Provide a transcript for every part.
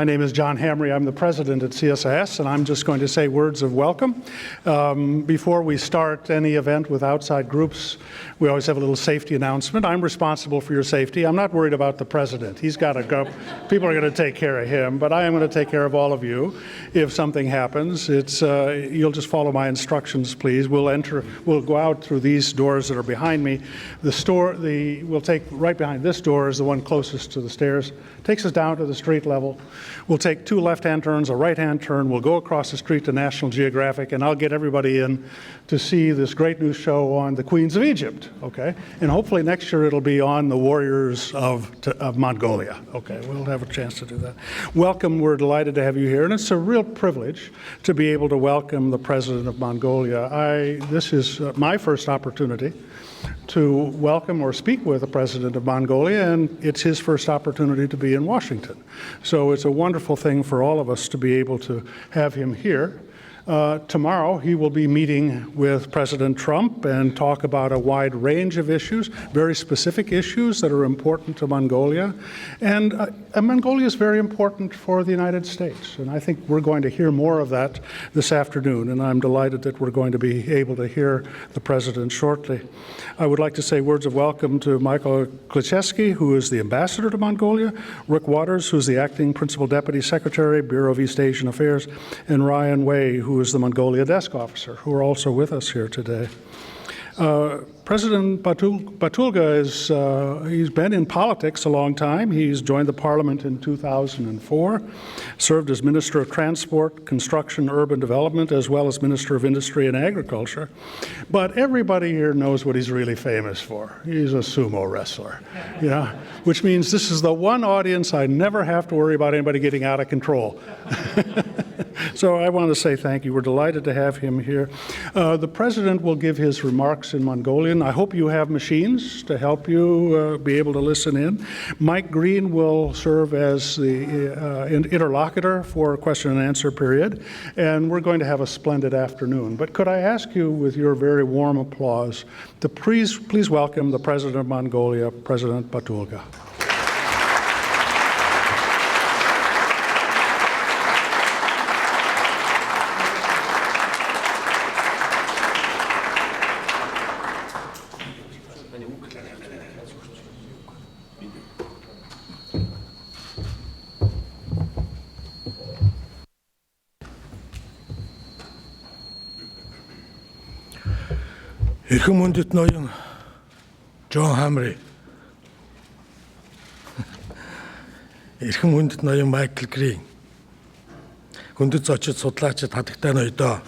My name is John Hamre. I'm the president at CSIS, and I'm just going to say words of welcome. Before we start any event with outside groups, we always have a little safety announcement. I'm responsible for your safety. I'm not worried about the president. He's got to go. People are going to take care of him, but I am going to take care of all of you if something happens. You'll just follow my instructions, please. We'll go out through these doors that are behind me. We'll take right behind this door is the one closest to the stairs. Takes us down to the street level. We'll take 2 left-hand turns, a right-hand turn. We'll go across the street to National Geographic, and I'll get everybody in to see this great new show on the Queens of Egypt, okay? And hopefully next year it'll be on the warriors of Mongolia, okay? We'll have a chance to do that. Welcome, we're delighted to have you here, and it's a real privilege to be able to welcome the President of Mongolia. This is my first opportunity to welcome or speak with the President of Mongolia, and it's his first opportunity to be in Washington. So it's a wonderful thing for all of us to be able to have him here. Tomorrow, he will be meeting with President Trump and talk about a wide range of issues, very specific issues that are important to Mongolia. And Mongolia is very important for the United States. And I think we're going to hear more of that this afternoon. And I'm delighted that we're going to be able to hear the President shortly. I would like to say words of welcome to Michael Klicheski, who is the ambassador to Mongolia, Rick Waters, who's the acting principal deputy secretary, Bureau of East Asian Affairs, and Ryan Wei, who is the Mongolia desk officer, who are also with us here today. President Battulga he's been in politics a long time. He's joined the parliament in 2004, served as Minister of Transport, Construction, Urban Development, as well as Minister of Industry and Agriculture. But everybody here knows what he's really famous for. He's a sumo wrestler, which means this is the one audience I never have to worry about anybody getting out of control. So I want to say thank you. We're delighted to have him here. The President will give his remarks in Mongolian. I hope you have machines to help you be able to listen in. Mike Green will serve as the interlocutor for a question and answer period, and we're going to have a splendid afternoon. But could I ask you, with your very warm applause, to please welcome the President of Mongolia, President Battulga. Эрхэм хүндэт ноён John Hamre, эрхэм хүндэт ноён Michael Green, хүндэт зочид судлаачид хатагтай ноёдоо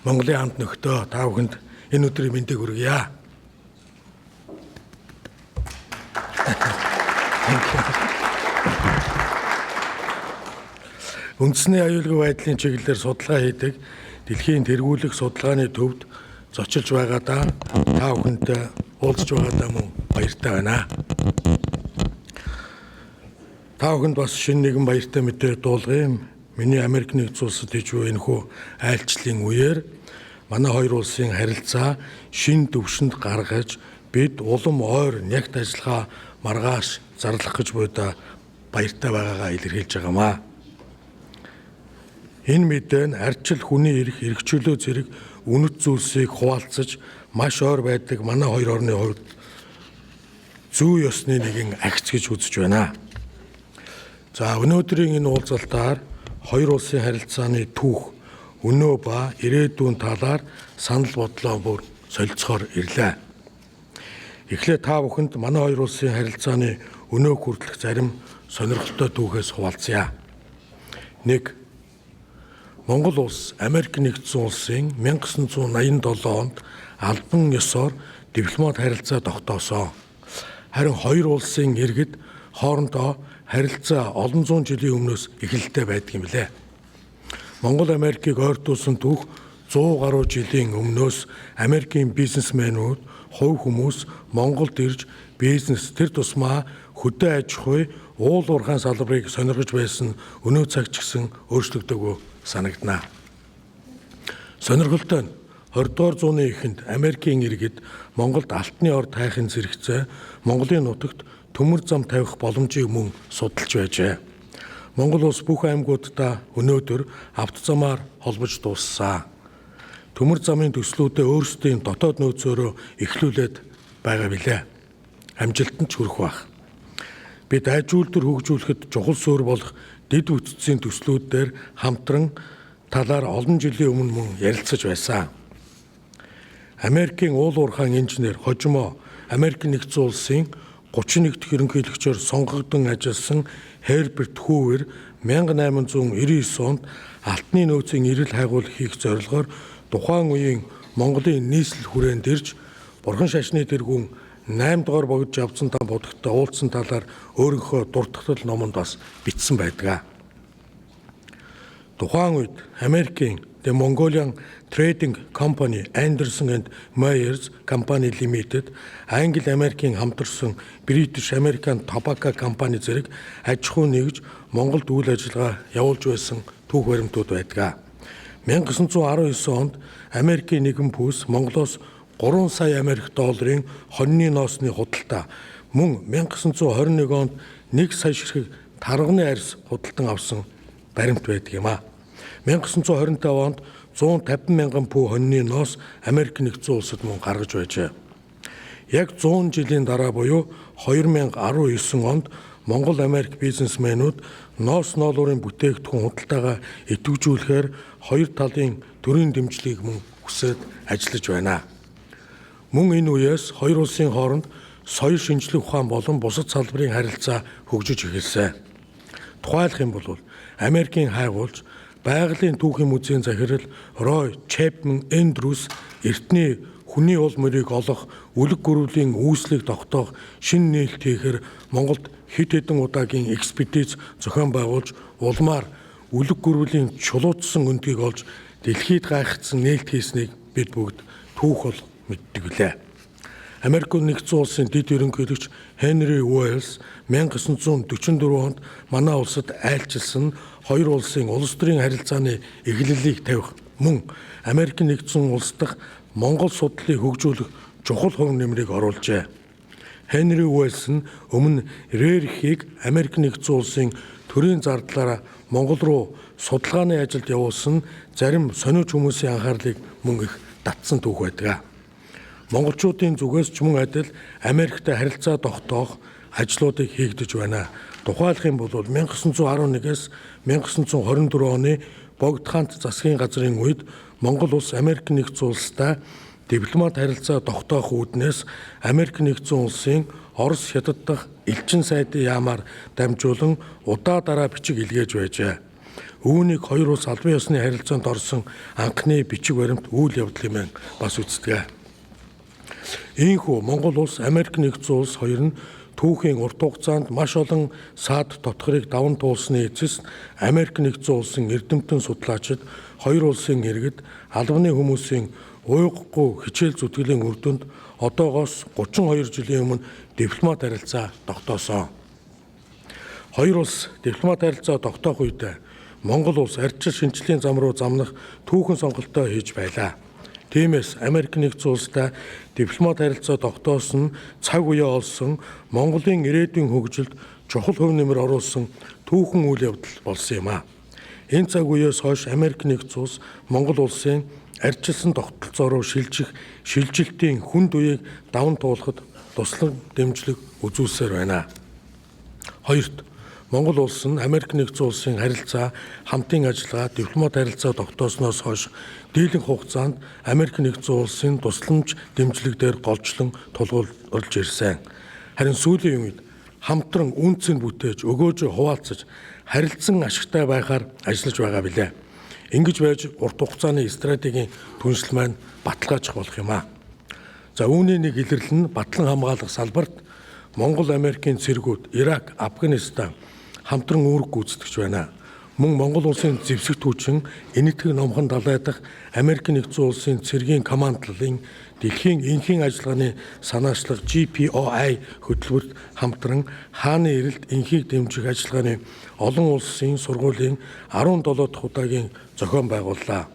Монголын хамт нөхдөө та бүхэнд энэ өдрийн мэндийг хүргье. Үндэсний аюулгүй байдлын чиглэлээр судалгаа хийдэг дэлхийн тэргүүлэх судалгааны төвд зочилж байгаадаа та бүхэнтэй уулзж байгаадаа мөн баяртай байна. Та бүхэнд бас шинэ нэгэн баяртай мэдээ дуулгая. Миний Америк нэгдсэн улсад ижүү энэхүү айлчлалын үеэр манай хоёр улсын харилцаа шинэ төвшөнд гаргаж бид улам ойр нягт ажиллагаа маргааш зарлах гэж буйда баяртай байгаагаа илэрхийлж байгаамаа. Энэ мэдээ нь ардчил хүний эрх, эрхчлөө зэрэг үнэт зүйлсийг хуваалцаж маш ойр байдаг манай хоёр орны хувьд зүй ёсны нэгэн агц гэж үзэж байна. За өнөөдрийн энэ уулзалтаар хоёр улсын харилцааны түүх, өнөө ба ирээдүйн талаар санал бодлоо бүр солилцохоор ирлээ. Эхлээд та бүхэнд манай хоёр улсын харилцааны өнөө хүртэлх зарим сонирхолтой түүхээс хуваалцъя. 1. Монгол улс Америк нэгдсэн улсын 1987 онд албан ёсоор дипломат харилцаа тогтоосон. Харин хоёр улсын иргэд хоорондоо харилцаа олон зуун жилийн өмнөөс эхэлтэй байдаг юм лээ. Монгол Америкийг ойртуулсан түүх 100 гаруй жилийн өмнөөс Америкийн бизнесмэнүүд, хувь хүмүүс Монголд ирж бизнес тэр тусмаа хөдөө аж ахуй, уул уурхайн салбарыг сонирхож байсан өнөө цаг ч гэсэн өөрчлөгдөөгүй санагдана. Сонирхолтой нь 20-р зууны эхэнд Америкийн иргэд Монголд алтны ор тайхын зэрэгцээ Монголын нутагт төмөр зам тавих боломжийг мөн судалж байжээ. Монгол улс бүх аймагуудаа өнөөдөр авто замаар холбож дууссан. Төмөр замын төслүүдээ өөрсдийн дотоод нөөцөөрөө эхлүүлээд байгаа билээ. Амжилтанд ч хүрэх байх. Бид айжуулдар хөгжүүлэхэд чухал суурь болох дэд бүтцийн төслүүд дээр хамтран талаар олон жилийн өмнө мөн ярилцаж байсан. Америкийн уул уурхайн инженер хожимо Америкийн нэгдсэн улсын 31 дахь ерөнхийлөгчөөр сонгогдсон ажилласан Херберт Хүүвер 1899 онд Алтны нөөцийн эрэл хайгуул хийх зорилгоор тухайн үеийн Монголын нийслэл хүрээнд ирж Бурхан шашны тэргүүн 8 дугаар богдож авсан там будагтай уулзсан талаар өөрийнхөө дуртгал номонд бас бичсэн байдаг. Тухайн үед Америкийн U.S Mongolian Trading Company Anderson and Myers Company Limited, Англи Америкийн хамтарсан British American Tobacco Company зэрэг аж ахуй нэгж Монголд үйл ажиллагаа явуулж байсан түүх баримтууд байдаг. 1919 онд Америкийн нэгэн бүс Монголоос 3 сая Америк долларын хоньны ноосны худалдаа, мөн 1921 онд 1 сая ширхэг тарганы арьс худалдан авсан баримт байдаг юм а. 1925 онд 150 мянган пүү хоньны ноос Америк нэгдсэн улсад мөн гаргаж байжээ. Яг 100 жилийн дараа буюу 2019 онд Монгол Америк бизнесмэнүүд ноос ноолуурын бүтээгдэхүүн худалдаагаа идэвхжүүлэхээр хоёр талын төрийн дэмжлэгийг мөн хүсээд ажиллаж байна. Мөн энэ үеэс хоёр улсын хооронд соёл шинжлэх ухаан болон бусад салбарын харилцаа хөгжиж эхэлсэн. Тухайлах юм бол Америкийн хайгуулч Байгалийн түүхийн музейн захирал Рой Чэпман Эндрюс эртний хүний уул мөрийг олох, үлэг гөрвлийн үүслийг тогтоох шинэ нээлт хийхээр Монголд хэд хэдэн удаагийн экспедиц зохион байгуулж улмаар үлэг гөрвлийн чулуутсан өндгийг олж дэлхийд гайхацсан нээлт хийснийг бид бүгд түүх бол мэддэг билээ. Америк нэгдсэн улсын дэд ерөнхийлөгч Henry Walsh 1944 онд манай улсад айлчилсан хоёр улсын улс төрийн харилцааны эхлэлийг тавих мөн Америк нэгдсэн улс дахь Монгол судлалыг хөгжүүлэх чухал хувь нэмрийг оруулжээ. Henry Walsh нь өмнө Рерихийг Америк нэгдсэн улсын төрийн зардлаараа Монгол руу судалгааны ажилд явуулсан зарим сониуч хүмүүсийн анхаарлыг мөн их татсан түүх байдаг. Монголчуудын зүгээс ч мөн адил Америктэй харилцаа тогтоох ажлуудыг хийгдэж байна. Тухайлах юм бол 1911-ээс 1924 оны Богд хаант засгийн газрын үед Монгол улс Америк нэгдсэн улстай дипломат харилцаа тогтоох үүднээс Америк нэгдсэн улсын Орос хятад дахь элчин сайдын яамаар дамжуулан удаа дараа бичиг илгээж байжээ. Үүнийг хоёр улс албан ёсны харилцаанд орсон анхны бичиг баримт үйл явдал юм бас үздэг. Ийхүү Монгол улс Америк нэгдсэн улс хоёр нь түүхийн урт хугацаанд маш олон саад тотхорыг даван туулсны эцэст Америк нэгдсэн улсын эрдэмтэн судлаачид хоёр улсын иргэд албаны хүмүүсийн уйгахгүй хичээл зүтгэлийн үр дүнд одоогоос 32 жилийн өмнө дипломат харилцаа тогтоосон. Хоёр улс дипломат харилцаа тогтоох үедээ Монгол улс ардчил шинжлэлийн зам руу замнах түүхэн сонголтоо хийж байлаа. Тиймээс Америк нэгдсэн улстай дипломат харилцаа тогтоосон цаг үе олсон Монголын ирээдүйн хөгжилд чухал хөв нэмэр оруулсан түүхэн үйл явдал болсон юм а. Энэ цаг үеэс хойш Америк нэгдсэн улс Монгол улсын ардчилсан тогтолцоо руу шилжих шилжилтийн хүнд үеийг даван туулахад туслан дэмжлэг үзүүлсээр байна. Хоёрт Монгол улс нь Америк нэгдсэн улсын харилцаа хамтын ажиллагаа дипломат харилцаа тогтоосноос хойш дийлэнх хугацаанд Америк нэгдсэн улсын тусламж дэмжлэг дээр голчлон тулгуурлаж ирсэн. Харин сүүлийн үед хамтран үнцэн бүтээж өгөөжөө хуваалцаж харилцан ашигтай байхаар ажиллаж байгаа билээ. Ингэж байж урт хугацааны стратегийн түншлэл маань баталгаачих болох юм а. За үүний нэг илэрлэл нь батлан хамгаалах салбарт Монгол Америкийн цэргүүд Ирак, Афганистан хамтран үүрэг гүйцэтгэж байна. Мөн Монгол улсын зэвсэгт хүчин энэтхэг номхон далай дахь Америк нэгдсэн улсын цэргийн командлалын дэлхийн энхийн ажиллагааны санаачлах GPOI хөтөлбөрт хамтран хааны эрэлт энхийг дэмжих ажиллагааны олон улсын сургуулийн 17 дахь удаагийн зохион байгууллаа.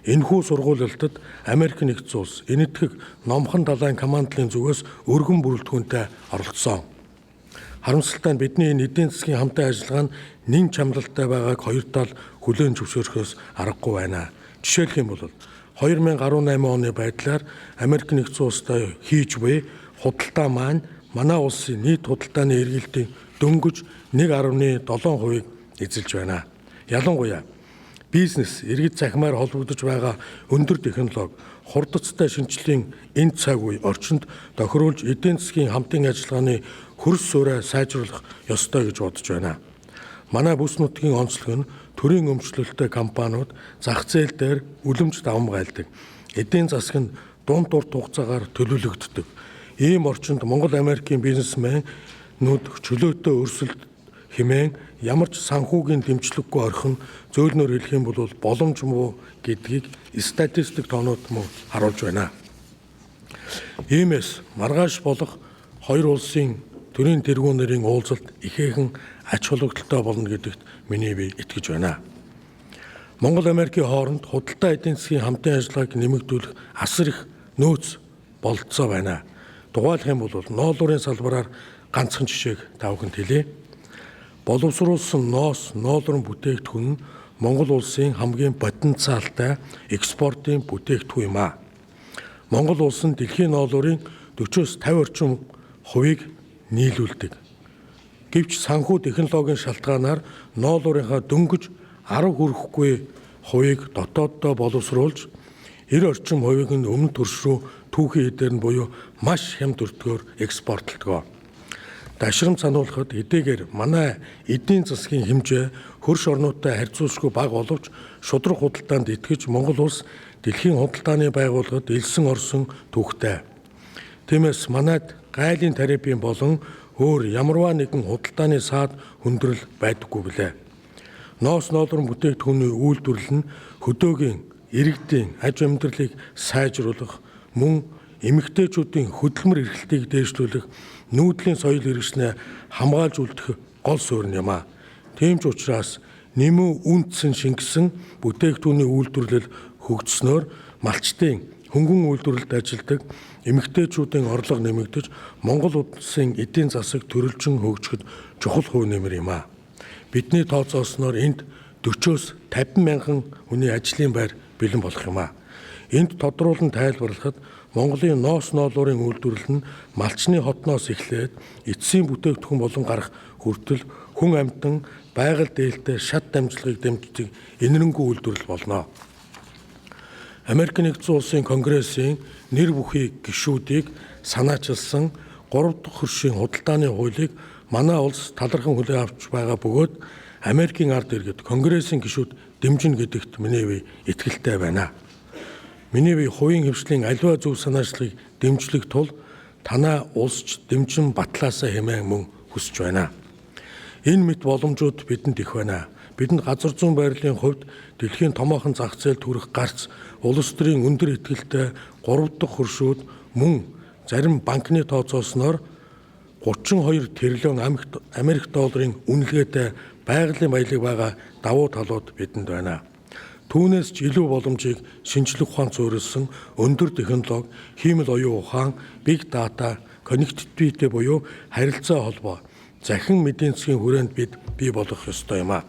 Энэхүү сургуулилтад Америк нэгдсэн улс энэтхэг номхон далайн командлын зүгээс өргөн бүрэлдэхүүнтэй оролцсон. Харамсалтай нь бидний энэ эдийн засгийн хамтын ажиллагаа нь нэн чамлалтай байгааг хоёр тал хүлээн зөвшөөрөхөөс аргагүй байна. Жишээлх юм бол 2018 оны байдлаар Америк нэгдсэн улстай хийж буй худалдаа маань манай улсын нийт худалдааны эргэлтийн дөнгөж 1.7% эзэлж байна. Ялангуяа бизнес, иргэд захимаар холбогдож байгаа өндөр технологи, хурдцтай шинжилгээний энэ цаг үе орчинд тохируулж эдийн засгийн хамтын ажиллагааны хөрс суурай сайжруулах ёстой гэж бодож байна. Манай бүс нутгийн онцлог нь төрийн өмчлөлттэй компаниуд зах зээл дээр үлэмж давмгайлдаг. Эдийн засаг нь дунд урт хугацаагаар төлөвлөгддөг. Ийм орчинд Монгол Америкийн бизнесмэнүүд чөлөөтэй өрсөлд хэмээн ямар ч санхүүгийн дэмжлэггүй орхин зөөлнөр хэлэх юм бол боломж муу гэдгийг статистик тоонууд мөн харуулж байна. Иймээс маргааш болох хоёр улсын төрийн тэргүүнэрийн уулзалт ихээхэн ач холбогдолтой болно гэдэгт миний бие итгэж байна. Монгол Америкийн хооронд худалдаа эдийн засгийн хамтын ажиллагааг нэмэгдүүлэх асар их нөөц бололцоо байна. Тухайлх юм бол ноолуурын салбараар ганцхан жишээг тавханд хэлье. Боловсруулсан ноолуурын бүтээгдэхүүн нь Монгол улсын хамгийн потенциалтай экспортын бүтээгдэхүүн юм а. Монгол улс нь дэлхийн ноолуурын 40-50 орчим хувийг нийлүүлдэг. Гэвч санхүү технологийн шалтгаанаар ноолуурынхаа дөнгөж 10 хүрэхгүй хувийг дотооддоо боловсруулж 90 орчим хувийг нь өмнө төрш рүү түүхийн эдээр нь буюу маш хямд өртгөөр экспортлдог. Дашрам сануулхад эдгээр манай эдийн засгийн хэмжээ хөрш орнуудтай харьцуулшгүй бага боловч шудраг худалдаанд итгэж Монгол улс дэлхийн худалдааны байгууллагад элсэн орсон түүхтэй. Тиймээс манайд гайлын тарифын болон өөр ямарваа нэгэн худалдааны саад хүндрэл байдаггүй билээ. Ноолуурын бүтээгдэхүүний үйлдвэрлэл нь хөдөөгийн иргэдийн аж амьдралыг сайжруулах, мөн эмэгтэйчүүдийн хөдөлмөр эрхлэлтийг дээшлүүлэх, нүүдлийн соёл хэрэгжнээ хамгаалж үлдэх гол суурь юм а. Тийм ч учраас нэмэн үндсэн шингэсэн бүтээгдэхүүний үйлдвэрлэл хөгжснөөр малчтын хөнгөн үйлдвэрлэлд ажилдаг эмэгтэйчүүдийн орлого нэмэгдэж Монгол улсын эдийн засаг төрөлжин хөгжөхөд чухал хувь нэмэр юм а. Бидний тооцоосноор энд 40-оос 50 мянган хүний ажлын байр бэлэн болох юм а. Энд тодруулан тайлбарлахад Монголын ноолуурын үйлдвэрлэл нь малчны хотноос эхлээд эцсийн бүтээгдэхүүн болон гарах хүртэл хүн амьтан байгаль дээлтэй шат дамжлагыг дэмждэг энэрэнгүй үйлдвэрлэл болно. Америк нэгдсэн улсын конгрессийн нэр бүхий гишүүдийг санаачилсан 3 дахь хөршийн худалдааны хуулийг манай улс талархан хүлээн авч байгаа бөгөөд Америкийн ард иргэд конгрессийн гишүүд дэмжинэ гэдэгт миний бие итгэлтэй байна. Миний бие хувийн хвшлийн аливаа зөв санаачлагыг дэмжлэх тул танаа улсч дэмжин батлаасаа хэмээн мөн хүсэж байна. Энэ мэт боломжууд бидэнд их байна. Бидэнд газар зүйн байрлалын хувьд дэлхийн томоохон зах зээлд хүрэх гарц улс төрийн өндөр итгэлтэй 3 дахь хөршүүд мөн зарим банкны тооцоосноор 32 тэрлион Америк долларын үнэлгээтэй байгалийн баялаг байгаа давуу талууд бидэнд байна. Түүнээс ч илүү боломжийг шинжлэх ухаан суурилсан өндөр технологи, хиймэл оюун ухаан, big data, connectivity буюу харилцаа холбоо, захин эдийн засгийн хүрээнд бид бий болох ёстой юм а.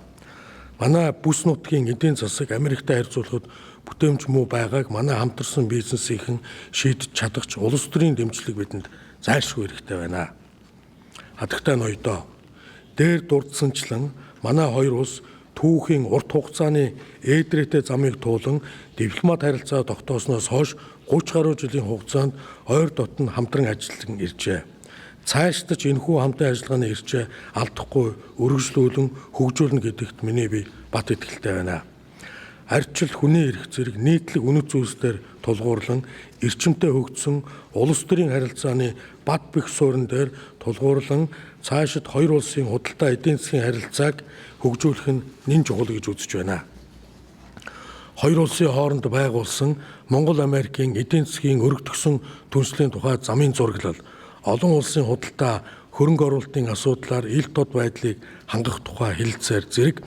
Манай бүс нутгийн эдийн засаг Америктай харьцуулахад бүтээмж муу байгааг манай хамтарсан бизнесийнхэн шийдэж чадахч улс төрийн дэмжлэг бидэнд зайлшгүй хэрэгтэй байна. Хатагтай ноёдоо дээр дурдсанчлан манай хоёр улс түүхийн урт хугацааны ээдрээтэй замыг туулан дипломат харилцаа тогтоосноос хойш 30 гаруй жилийн хугацаанд ойр дотн хамтран ажиллан иржээ. Цаашдаж энэхүү хамтын ажиллагааны иржээ алдахгүй өргөжлүүлэн хөгжүүлнэ гэдэгт миний бие бат итгэлтэй байна. Арчил хүний эрх зэрэг нийтлэг үнэт зүйлсээр тулгуурлан эрчимтэй хөгжсөн улс төрийн харилцааны бат бэх суурин дээр тулгуурлан цаашид хоёр улсын худалдаа эдийн засгийн харилцааг хөгжүүлэх нь нэн чухал гэж үзэж байна. Хоёр улсын хооронд байгуулсан Монгол Америкийн эдийн засгийн өргөдгсөн түнслийн тухай замын зураглал, олон улсын худалдаа хөрөнгө оруулалтын асуудлаар ил тод байдлыг хангах тухай хэлэлцээр зэрэг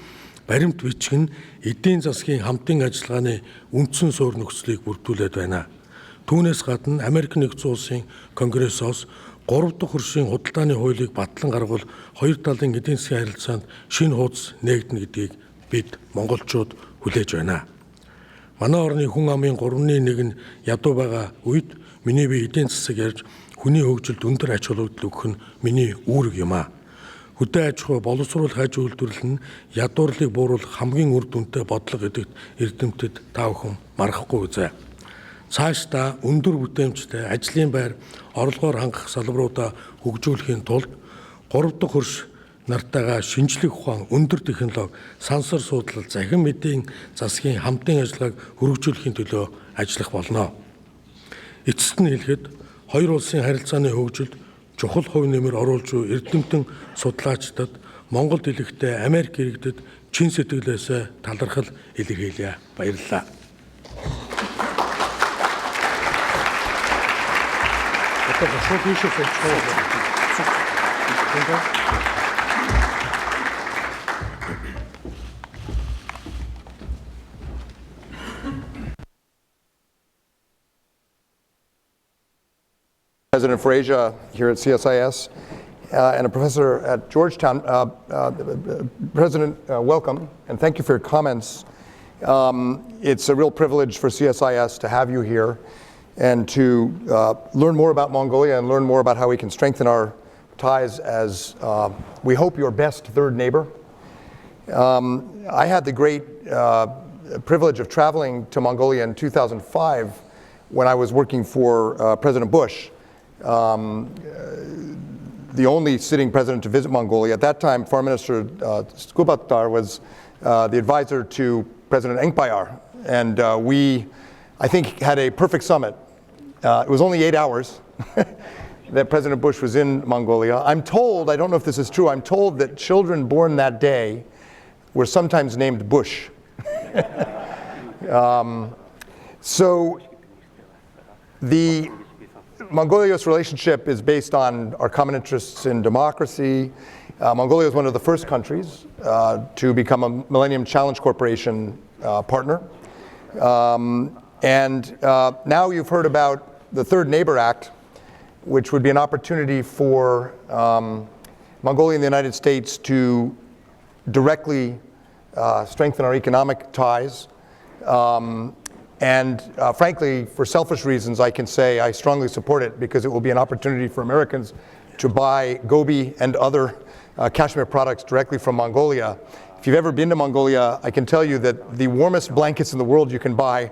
баримт бичиг нь эдийн засгийн хамтын ажиллагааны үндсэн суурь нөхцөлийг бүрдүүлээд байна. Түүнээс гадна Америк нэгдсэн улсын конгрессоос 3 дахь хөршийн худалдааны хуулийг батлан гаргавал хоёр талын эдийн засгийн харилцаанд шинэ хуудас нээгдэнэ гэдгийг бид монголчууд хүлээж байна. Манай орны хүн амын 3/1 нь ядуу байгаа үед миний бие эдийн засаг ярьж хүний хөгжилд өндөр ач холбогдол өгөх нь миний үүрэг юм а. Хөдөө аж ахуй боловсруулах аж үйлдвэрлэл нь ядуурлыг бууруулах хамгийн үр дүнтэй бодлого гэдэгт эрдэмтэд та бүхэн марахгүй үзье. Цаашдаа өндөр бүтээмжтэй ажлын байр орлогоор хангах салбаруудаа хөгжүүлэхийн тулд 3 дахь хөрш нартайгаа шинжлэх ухаан, өндөр технологи, сансар судлал, захин мэдийн засгийн хамтын ажиллагааг хөрвүүлэхийн төлөө ажиллах болно. Эцэст нь хэлэхэд хоёр улсын харилцааны хөгжилд чухал хувь нэмэр оруулж буй эрдэмтэн судлаачдад Монгол хэлэхдээ Америк иргэдэд чин сэтгэлээсээ талархал илэрхийлье. Баярлалаа. President for Asia here at CSIS and a professor at Georgetown. President, welcome, and thank you for your comments. It's a real privilege for CSIS to have you here and to learn more about Mongolia and learn more about how we can strengthen our ties as, we hope, your best third neighbor. I had the great privilege of traveling to Mongolia in 2005 when I was working for President Bush, the only sitting president to visit Mongolia. At that time, Foreign Minister Skubatar was the advisor to President Enkbayar, and we, I think, had a perfect summit. It was only 8 hours that President Bush was in Mongolia. I'm told, I don't know if this is true, I'm told that children born that day were sometimes named Bush. So the Mongolia-US relationship is based on our common interests in democracy. Mongolia is one of the first countries to become a Millennium Challenge Corporation partner. And now you've heard about the Third Neighbor Act, which would be an opportunity for Mongolia and the United States to directly strengthen our economic ties. Frankly, for selfish reasons, I can say I strongly support it because it will be an opportunity for Americans to buy Gobi and other cashmere products directly from Mongolia. If you've ever been to Mongolia, I can tell you that the warmest blankets in the world you can buy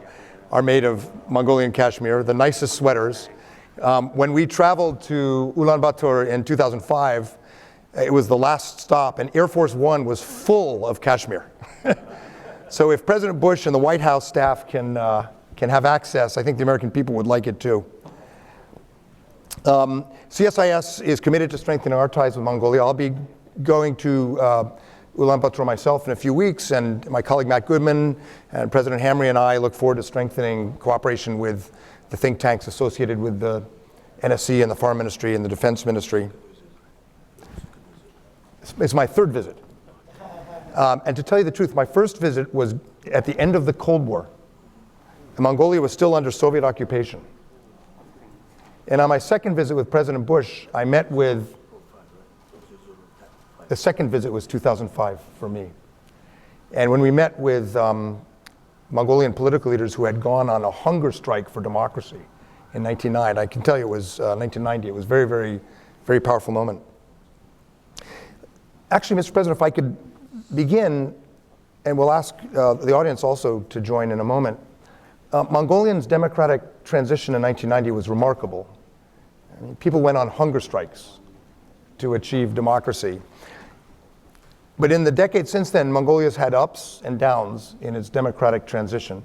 are made of Mongolian cashmere, the nicest sweaters. When we traveled to Ulaanbaatar in 2005, it was the last stop, and Air Force One was full of cashmere. So if President Bush and the White House staff can have access, I think the American people would like it too. CSIS is committed to strengthening our ties with Mongolia. I'll be going to Ulaanbaatar myself in a few weeks, and my colleague Matt Goodman and President Hamre and I look forward to strengthening cooperation with the think tanks associated with the NSC and the Foreign Ministry and the Defense Ministry. It's my third visit. And to tell you the truth, my first visit was at the end of the Cold War. And Mongolia was still under Soviet occupation. And on my second visit with President Bush, I met with, the second visit was 2005 for me. And when we met with Mongolian political leaders who had gone on a hunger strike for democracy in 1999, I can tell you it was 1990, it was a very, very, very powerful moment. Actually, Mr. President, if I could begin, and we'll ask the audience also to join in a moment. Mongolians' democratic transition in 1990 was remarkable. I mean, people went on hunger strikes to achieve democracy. But in the decades since then, Mongolia's had ups and downs in its democratic transition.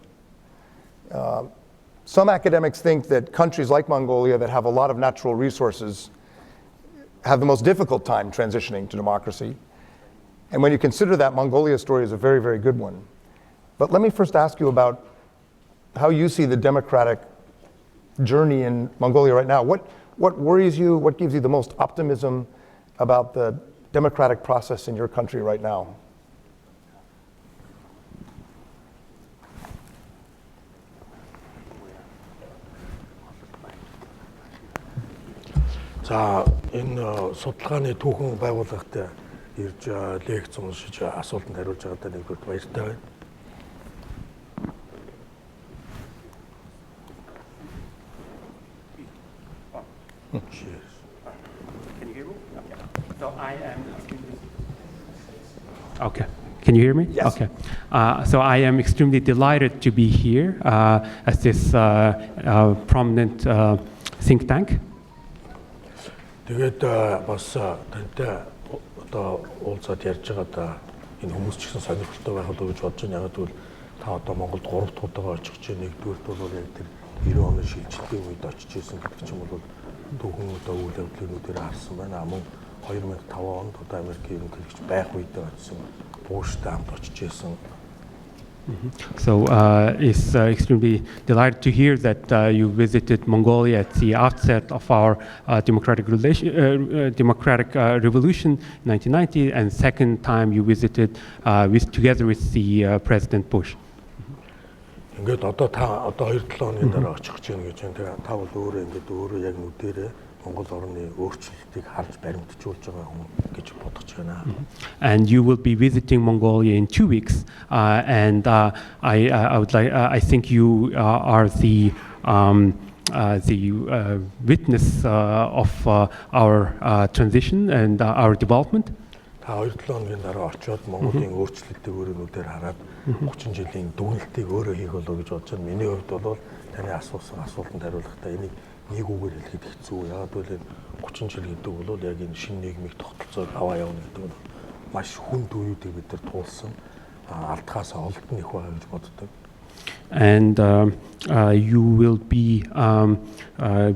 Some academics think that countries like Mongolia that have a lot of natural resources have the most difficult time transitioning to democracy. And when you consider that, Mongolia's story is a very, very good one. But let me first ask you about how you see the democratic journey in Mongolia right now. What worries you? What gives you the most optimism about the democratic process in your country right now? За энэ судалгааны түүхэн байгууллагатай ирж лекц уншиж асуултанд хариулж байгаадаа нэгдүгээр баяртай байна. Cheers. Can you hear me? So I am. Okay. Can you hear me? Yes. Okay. So I am extremely delighted to be here as this prominent think tank. Тэгээд бас тантай одоо уулзаад ярьж байгаадаа энэ хүмүүс ч гэсэн сонирхолтой байх болов уу гэж бодож байна. Яг гэвэл та одоо Монголд 3 дахь удаага очих гэж нэгдүгээрт бол яг тэр 90 оны шилжилтийн үед очиж исэн гэдэг чинь бол түүхэн одоо үйл явдлынүүдээр харсан байна. Мөн 2005 онд одоо Америкийн ерөнхийлөгч байх үедээ очсон Bushтай хамт очиж исэн. So it's extremely delighted to hear that you visited Mongolia at the outset of our democratic revolution in 1990, and second time you visited together with the President Bush. Ингээд одоо та одоо 2-7 хоногийн дараа очих гэж байна гэж байна. Тэгээ та бол өөрөө ингээд өөрөө яг нүдэрээ Монгол орны өөрчлөлтийг харж баримтжуулж байгаа хүн гэж бодож байна. And you will be visiting Mongolia in 2 weeks, and I think you are the witness of our transition and our development. Та 2-7 хоногийн дараа очиод Монголын өөрчлөлтийг өөрөө нүдээр хараад 30 жилийн дүгнэлтийг өөрөө хийх болов гэж бодож байна. Миний хувьд бол таны асуусан асуултанд хариулахдаа энийг нэг үгээр хэлэхэд хэцүү. Яагаад гэвэл 30 жил гэдэг бол яг энэ шинэ нийгмийг тогтолцоод аваа явна гэдэг нь маш хүнд үеүүдийг бид нар туулсан. Алдхаас олдно их байгаа гэж боддог. And you will be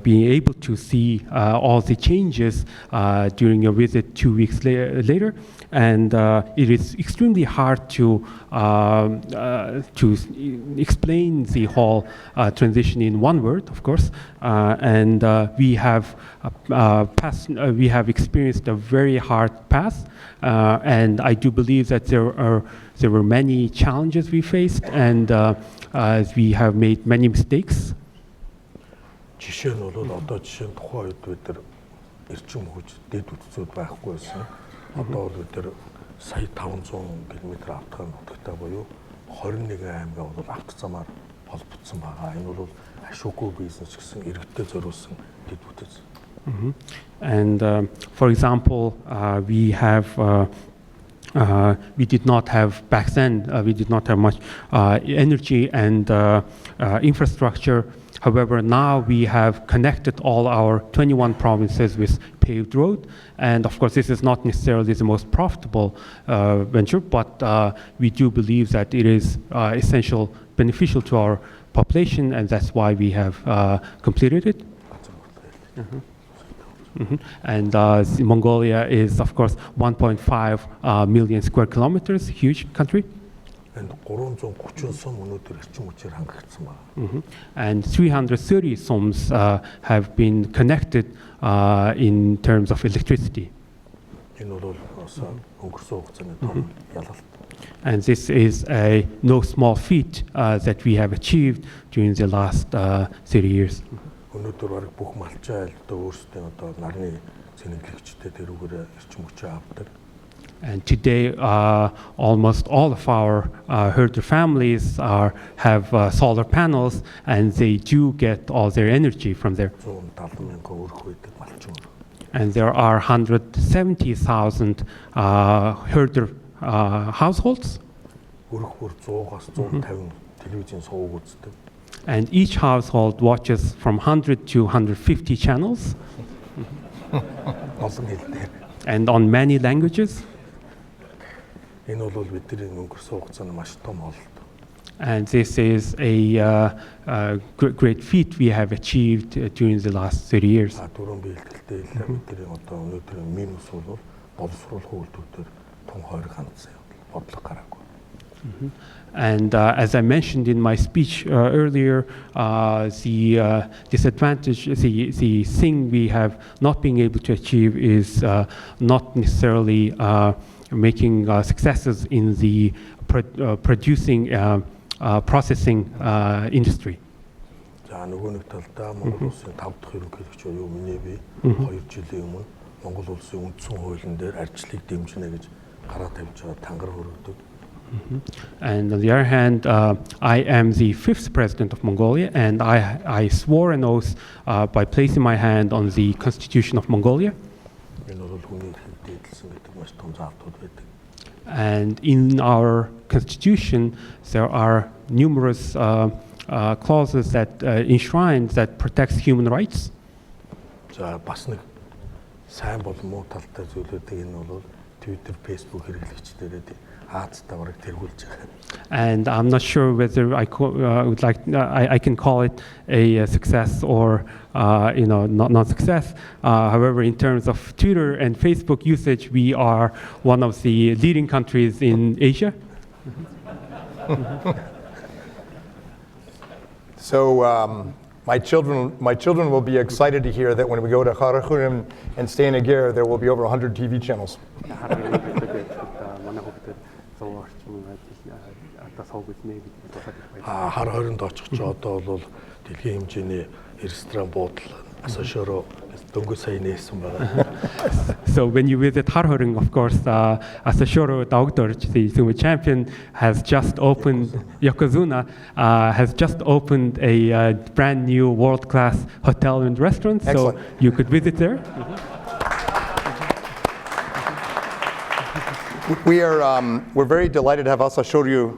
being able to see all the changes during your visit 2 weeks later, and it is extremely hard to explain the whole transition in one word, of course. And we have experienced a very hard path, and I do believe that there were many challenges we faced, and we have made many mistakes. Жишээ нь бол одоо жишээ нь тухайн үед бид нар эрчим хүч дэд үтцүүд байхгүй байсан. Одоо бол бид нар сая 500 км автохын нутагтай буюу 21 аймгаа бол автоцамаар холбогдсон байгаа. Энэ бол ашиггүй бизнес гэсэн иргэдэд зориулсан дэд үтц. And for example, we did not have back then. We did not have much energy and infrastructure. However, now we have connected all our 21 provinces with paved road, and of course, this is not necessarily the most profitable venture, but we do believe that it is essential, beneficial to our population, and that's why we have completed it. And Mongolia is, of course, 1.5 million square kilometers, huge country. And 330 сум өнөөдөр эрчим хүчээр хангагдсан байна. And 330 sums have been connected in terms of electricity. Энэ бол өнгөрсөн хугацааны том ялалт. And this is a no small feat that we have achieved during the last 30 years. Өнөөдөр баг бүх малчай айлдаа өөрсдөө одоо нарны цэнэглэгчтэй тэрүүгээр эрчим хүчээ авдаг. And today, almost all of our herder families have solar panels, and they do get all their energy from there. And there are 170,000 herder households. And each household watches from 100 to 150 channels, and on many languages. And this is a great feat we have achieved during the last 30 years. And as I mentioned in my speech earlier, the disadvantage, the thing we have not been able to achieve is not necessarily making successes in the processing industry. За нөгөө нэг талдаа Монгол улсын 5 дахь ерөнхийлөгч буюу миний бие 2 жилийн өмнө Монгол улсын үндсэн хуулийн дээр арчлыг дэмжинэ гэж гараа тавьж байгаа тангар хөргөдөг. And on the other hand, I am the 5th president of Mongolia, and I swore an oath by placing my hand on the Constitution of Mongolia. Энэ бол хүний эрхийг дээдлсэн гэдэг маш том заалтууд байдаг. And in our constitution, there are numerous clauses that enshrine that protects human rights. За бас нэг сайн бол муу талтай зүйлүүдийг энэ бол Twitter, Facebook хэрэглэгчдэрээ Аазтай бараг тэргүүлж байгаа. And I'm not sure whether I can call it a success or not success. However, in terms of Twitter and Facebook usage, we are one of the leading countries in Asia. So my children will be excited to hear that when we go to Karachurim and stay in Agir, there will be over 100 TV channels. Хар хоринд очих ч одоо бол дэлхийн хэмжээний ресторан буудал асашороо дөнгөж сая нээсэн байгаа. So when you visit Harhoring, of course, Asashoro Daugdorj, the sumo champion, has just opened, Yokozuna has just opened a brand new world-class hotel and restaurant. Excellent. So you could visit there. We're very delighted to have Asashoryu,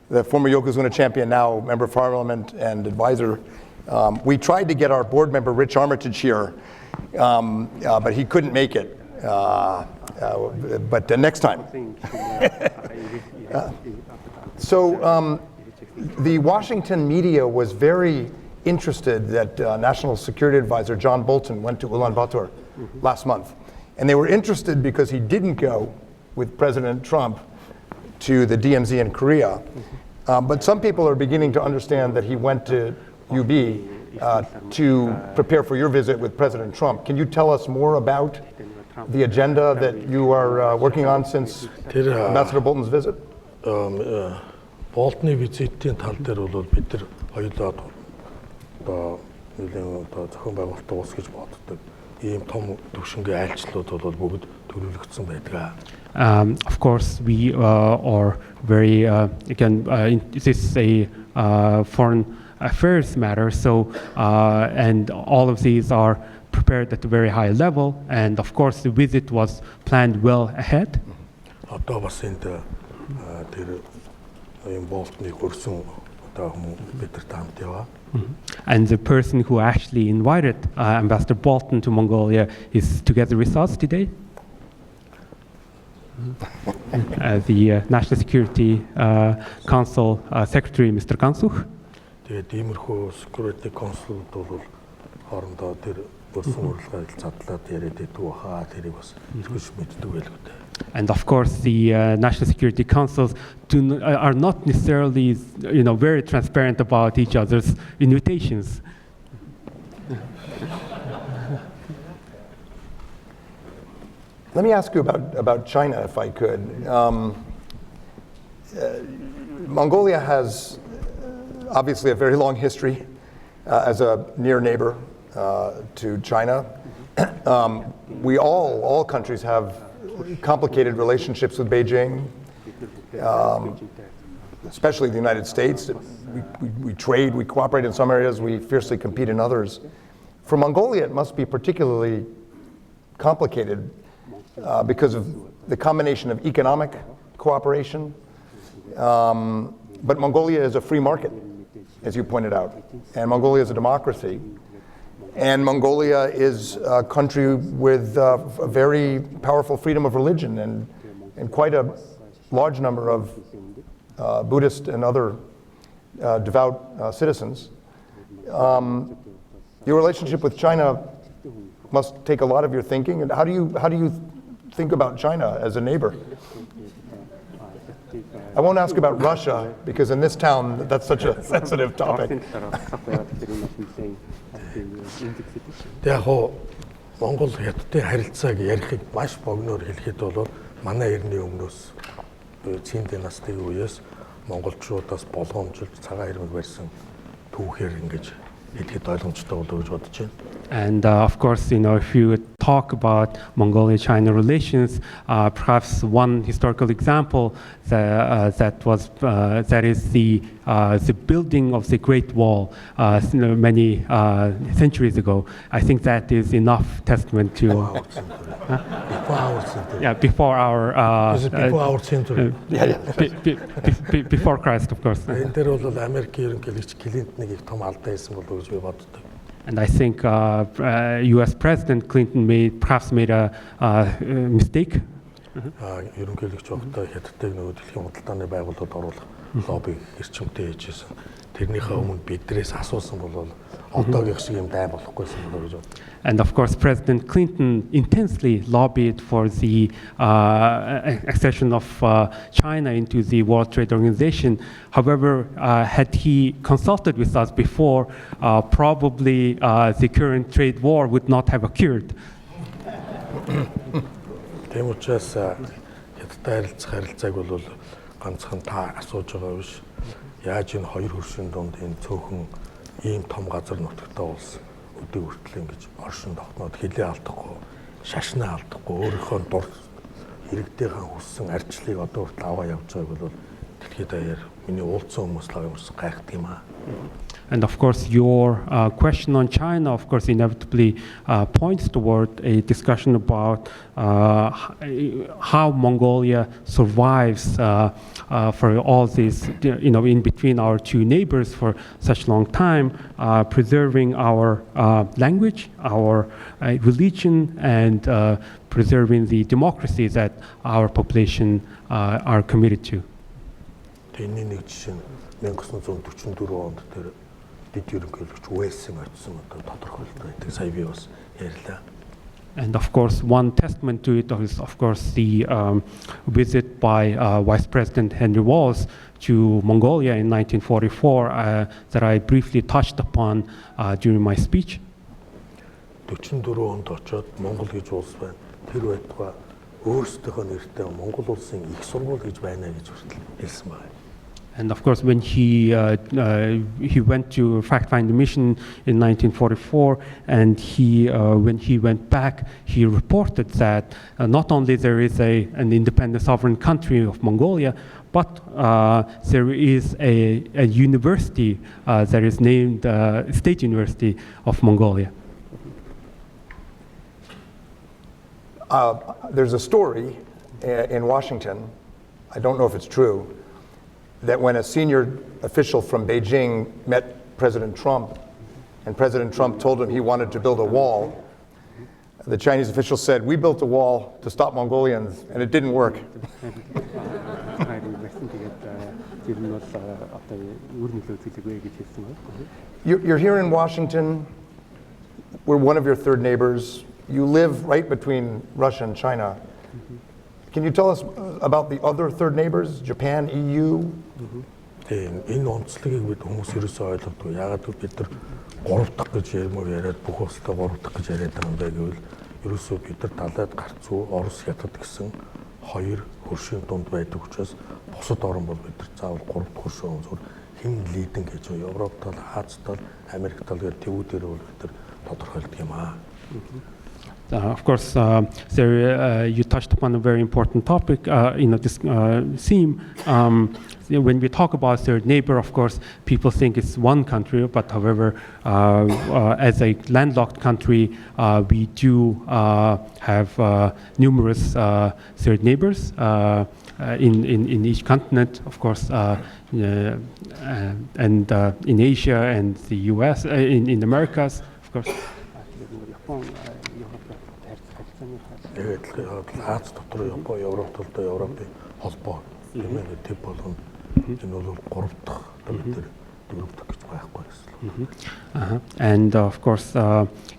the former Yokozuna champion, now member of parliament and advisor. We tried to get our board member Rich Armitage here, but he couldn't make it. But next time. So the Washington media was very interested that National Security Advisor John Bolton went to Ulaanbaatar last month. And they were interested because he didn't go with President Trump to the DMZ in Korea. But some people are beginning to understand that he went to UB to prepare for your visit with President Trump. Can you tell us more about the agenda that you are working on since Ambassador Bolton's visit? Болтны визитийн тал дээр бол бид нар хоёулаа одоо нэгэн одоо зохион байгуулалтаа ус гэж боддог. Ийм том төвшингийн айлчлалууд бол бүгд төлөвлөгдсөн байдаг. Of course, we are very this is a foreign affairs matter. So and all of these are prepared at a very high level. And of course, the visit was planned well ahead. Одоо бас энд тэр ийм Болтны хөрсөн одоо хүмүүс бид нар таамт яваа. And the person who actually invited Ambassador Bolton to Mongolia is together with us today. The National Security Council Secretary, Mr. Kansuch. Тэгээд иймэрхүү security council бол хоорондоо тэр өрсөн урилга задлаад яриад идүү хаа тэрийг бас зөвхөж мэддэг байлгүй дээ. And of course, the national security councils are not necessarily, very transparent about each other's invitations. Let me ask you about China, if I could. Mongolia has obviously a very long history as a near neighbor to China. All countries have complicated relationships with Beijing, especially the United States. We trade, we cooperate in some areas, we fiercely compete in others. For Mongolia, it must be particularly complicated because of the combination of economic cooperation. But Mongolia is a free market, as you pointed out, and Mongolia is a democracy. And Mongolia is a country with a very powerful freedom of religion and quite a large number of Buddhist and other devout citizens. Your relationship with China must take a lot of your thinking. And how do you think about China as a neighbor? I won't ask about Russia because in this town that's such a sensitive topic. Яг Монгол хятадын харилцааг ярихыг маш богиноор хэлэхэд бол манай эртний өмнөөс цэнд настыг үеэс монголчуудаас болгоомжлж цагаан хэрмэг барьсан түүхээр ингэж хэлэхэд ойлгомжтой болов гэж бодож байна. And of course, if you talk about Mongolia-China relations, perhaps one historical example that is the building of the Great Wall many centuries ago. I think that is enough testament to before our Is it before our century? before Christ, of course. Энэ дээр бол Америкийн ерөнхийлөгч Клинтоныг их том алдаа хийсэн болов гэж би боддог. And I think U.S. President Clinton perhaps made a mistake. Ерөнхийлөгч багтаа Хятадыг нөгөө дэлхийн худалдааны байгууллагад оруулах лобби эрчимтэй хийжсэн. Тэрнийхээ өмнө биднээс асуусан бол одоогийнх шиг юм дай болохгүйсэн болов гэж боддог. And of course, President Clinton intensely lobbied for the accession of China into the World Trade Organization. However, had he consulted with us before, probably the current trade war would not have occurred. Тийм учраас Хятадтай харилцааг бол ганцхан та асууж байгаа биш. Яаж энэ хоёр хөршийн дунд энэ цөөхөн ийм том газар нутагтай улс өдөө хүртэл ингэж оршин тогтноод хилээ алдахгүй, шашнаа алдахгүй, өөрийнхөө дур иргэдийнхэн хүссэн арчлыг одоо хүртэл аваа явж байгааг бол дэлхийд даяар миний уулзсан хүмүүс л аваарсан гайхдаг юм аа. And of course, your question on China, of course, inevitably points toward a discussion about how Mongolia survives for all this, in between our two neighbors for such long time, preserving our language, our religion, and preserving the democracy that our population are committed to. Тэний нэг жишээ нь 1944 онд тэр дэд ерөнхийлөгч U.S-ийн очсон одоо тодорхойлдог. Энийг сая би бас ярьлаа. And of course, one testament to it is, of course, the visit by Vice President Henry Walsh to Mongolia in 1944 that I briefly touched upon during my speech. 44 онд очоод Монгол гэж улс байна. Тэр байтугай өөрсдийнхөө нэртэй Монгол улсын их сургууль гэж байна гэж хүртэл хэлсэн байна. And of course, when he went to fact-finding mission in 1944, and when he went back, he reported that not only there is an independent sovereign country of Mongolia, but there is a university that is named State University of Mongolia. There's a story in Washington, I don't know if it's true, that when a senior official from Beijing met President Trump, and President Trump told him he wanted to build a wall, the Chinese official said, "We built a wall to stop Mongolians, and it didn't work." You're here in Washington. We're one of your third neighbors. You live right between Russia and China. Can you tell us about the other third neighbors, Japan, EU? Тийм энэ онцлогийг бид хүмүүс ерөөсөө ойлгодгүй. Яагаад гэвэл бид нар 3 дахь гэж яриад бүх улстай 3 дахь гэж яриад байгаа юм байна гэвэл ерөөсөө бид нар далайд гарцуу Орос, Хятад гэсэн хоёр хөршийн дунд байдаг учраас бусад орн бол бид нар заавал 3 дахь хөршийн зүгээр хэн лидинг гэж Европ тал, Аз тал, Америк тал гэх төвүүдээр бол бид нар тодорхойлдог юм аа. Of course, you touched upon a very important topic, this theme. When we talk about third neighbor, of course, people think it's one country, but however, as a landlocked country, we do have numerous third neighbors in each continent, of course, and in Asia and the U.S., in Americas, of course. Аз дотор Япон, Европ толтой Европын холбоо юм ээ тэв болгоно. Энэ бол 3 дахь бид 4 дахь гэж байхгүй гэсэн. And of course,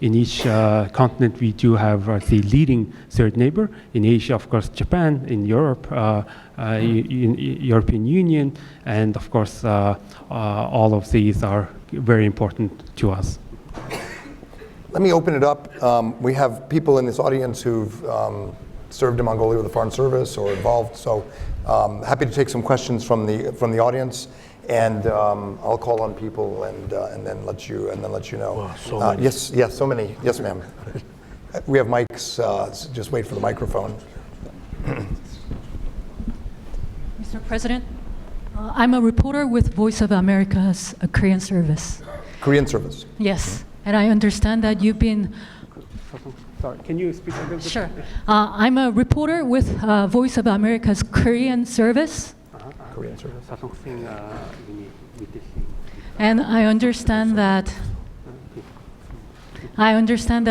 in each continent we do have the leading third neighbor. In Asia, of course, Japan. In Europe, in European Union, and of course, all of these are very important to us. Let me open it up. We have people in this audience who've served in Mongolia with the Foreign Service or involved, so happy to take some questions from the audience. And I'll call on people and then let you know. Wow, so many. Yes, so many. Yes, ma'am. We have mics. Just wait for the microphone. Mr. President, I'm a reporter with Voice of America's Korean service. Korean service. Yes, and I understand that you've been. Sorry, can you speak a little bit? Sure. I'm a reporter with Voice of America's Korean service. Korean service. And I understand that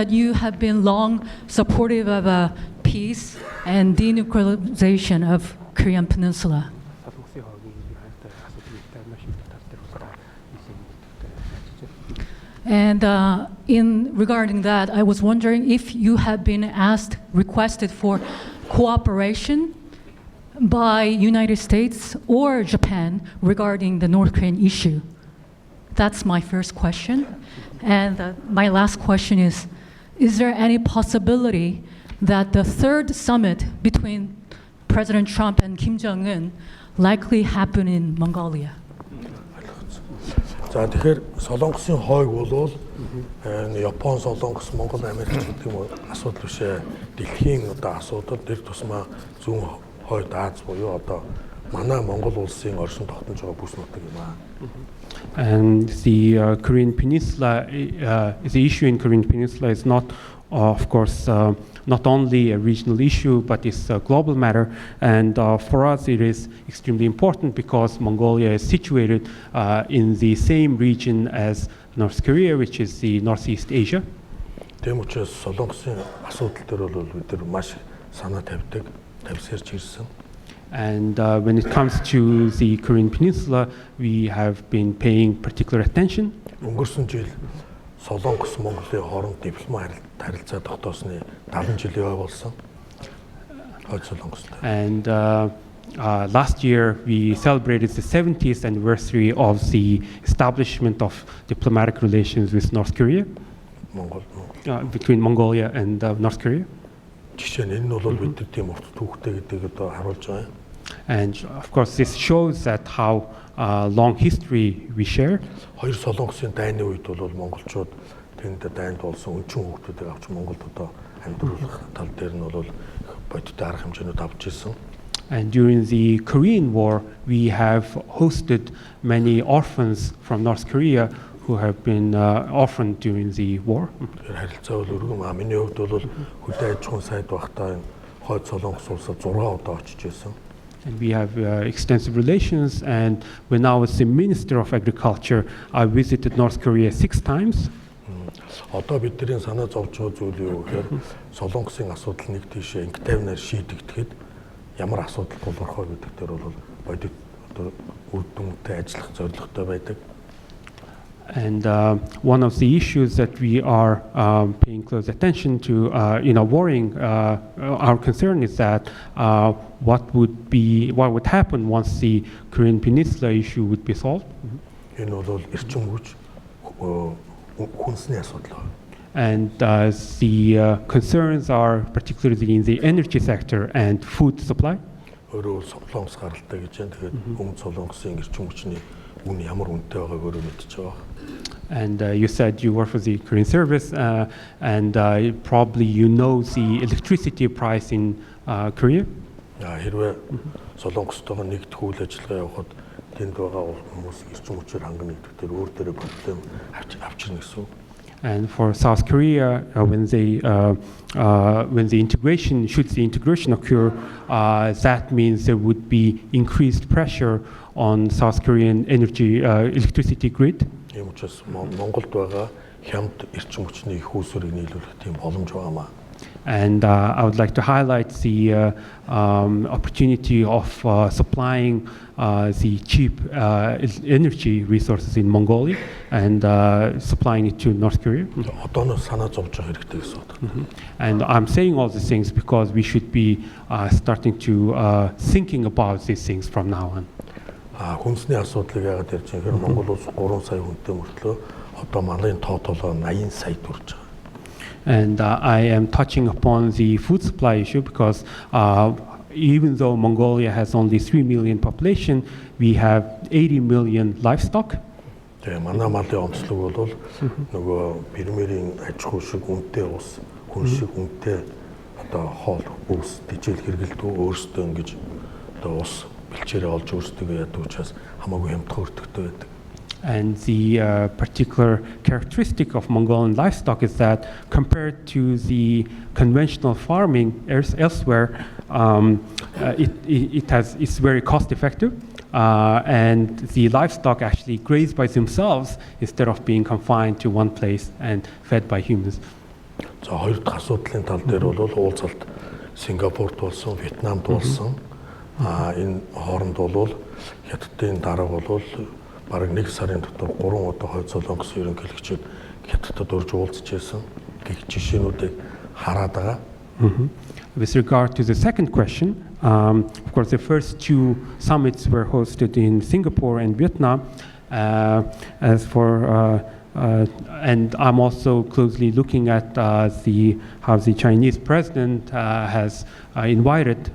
you have been long supportive of peace and denuclearization of Korean Peninsula. And in regarding that, I was wondering if you have been requested for cooperation by United States or Japan regarding the North Korean issue. That's my first question. And my last question is there any possibility that the third summit between President Trump and Kim Jong-un likely happen in Mongolia? За тэгэхээр Солонгосын хойг болвол Япон, Солонгос, Монгол, Америк гэдэг юм асуудал биш ээ. Дэлхийн одоо асуудал тэр тусмаа зүүн хойд Аз буюу одоо манай Монгол улсын оршин тогтнож байгаа бүс нутаг юм аа. And the Korean Peninsula, the issue in Korean Peninsula is not, of course, not only a regional issue, but it's a global matter. And for us, it is extremely important because Mongolia is situated in the same region as North Korea, which is the Northeast Asia. Тийм учраас Солонгосын асуудал дээр бол бид нар маш санаа тавьсарч ирсэн. And when it comes to the Korean Peninsula, we have been paying particular attention. Өнгөрсөн жил Солонгос Монголын хооронд дипломат харилцаа тогтоосны 70 жилийн ой болсон. Хойд Солонгостой. And last year we celebrated the 70th anniversary of the establishment of diplomatic relations with North Korea, between Mongolia and North Korea. Жишээ нь энэ нь бол бид тийм урт түүхтэй гэдэг одоо харуулж байгаа юм. And of course this shows that how long history we share. Хоёр Солонгосын дайны үед бол монголчууд тэнд дайнд болсон өнчин хүүхдүүдийг авч Монголд одоо амьдруулах тал дээр нь бол бодиттой арга хэмжээнүүд авч ирсэн. And during the Korean War, we have hosted many orphans from North Korea who have been orphaned during the war. Тэр харилцаа бол өргөн аа миний хувьд бол хөдөө аж ахуйн сайд багтаа энэ хойд Солонгос улсад 6 удаа очиж байсан. And we have extensive relations, and when I was the Minister of Agriculture, I visited North Korea 6 times. Одоо бидний санаа зовж байгаа зүйл юу гэхээр Солонгосын асуудал нэг тийшээ инг тайвнаар шийдэгдэхэд ямар асуудал тулгархаа гэдэг дээр бол бодит одоо үр дүнтэй ажиллах зорилготой байдаг. And one of the issues that we are paying close attention to, worrying, our concern is that what would happen once the Korean Peninsula issue would be solved. Энэ бол эрчим хүч хүнсний асуудал. And the concerns are particularly in the energy sector and food supply. Өөрөө Солонгос гаралтай гэж байна. Тэгээд өмнө Солонгосын эрчим хүчний үн ямар үнэтэй байгааг өөрөө мэдчихэж байгаа. And you said you work for the Korean service, and probably you know the electricity price in Korea. Хэрвээ Солонгостойгоо нэгдэх үйл ажиллагаа явахад тэнд байгаа хүмүүс эрчим хүчээр хангана гэдэг дээр өөр дээрээ проблем авчирна гэсэн. And for South Korea, when the integration occur, that means there would be increased pressure on South Korean electricity grid. Ийм учраас Монголд байгаа хямд эрчим хүчний их үүсвэрийг нийлүүлэх тийм боломж байгаамаа. And I would like to highlight the opportunity of supplying the cheap energy resources in Mongolia and supplying it to North Korea. Одооноос санаа зовж байгаа хэрэгтэй гэсэн үг. And I'm saying all these things because we should be starting to thinking about these things from now on. Хүнсний асуудлыг яагаад ярьж байгаа юм? Монгол улс 3 сая хүнтэй мөртлөө одоо малын тоотолоо 80 сая төрж байгаа. And I am touching upon the food supply issue because even though Mongolia has only 3 million population, we have 80 million livestock. Тэгээ манай малын онцлог бол нөгөө Бирмэрийн аж ахуй шиг үнэтэй ус, хүн шиг үнэтэй одоо хоол бүс дижил хэрэгэлдэг өөрсдөө ингэж одоо ус бэлчээрээ олж өөрсдөө яадаг учраас хамаагүй хямдхан өртөгтэй байдаг. And the particular characteristic of Mongolian livestock is that compared to the conventional farming elsewhere, it's very cost effective. And the livestock actually graze by themselves instead of being confined to one place and fed by humans. За хоёр дахь асуудлын тал дээр бол уулзалт Сингапурт болсон, Вьетнамд болсон. Энэ хооронд бол Хятадын дарга бол бараг 1 сарын дотор 3 удаа хойд солонгос ерөнхийлөгчид Хятадд урьж уулзж байсан гэх жишээнүүдийг хараад байгаа. With regard to the second question, of course, the first 2 summits were hosted in Singapore and Vietnam. And I'm also closely looking at how the Chinese president has invited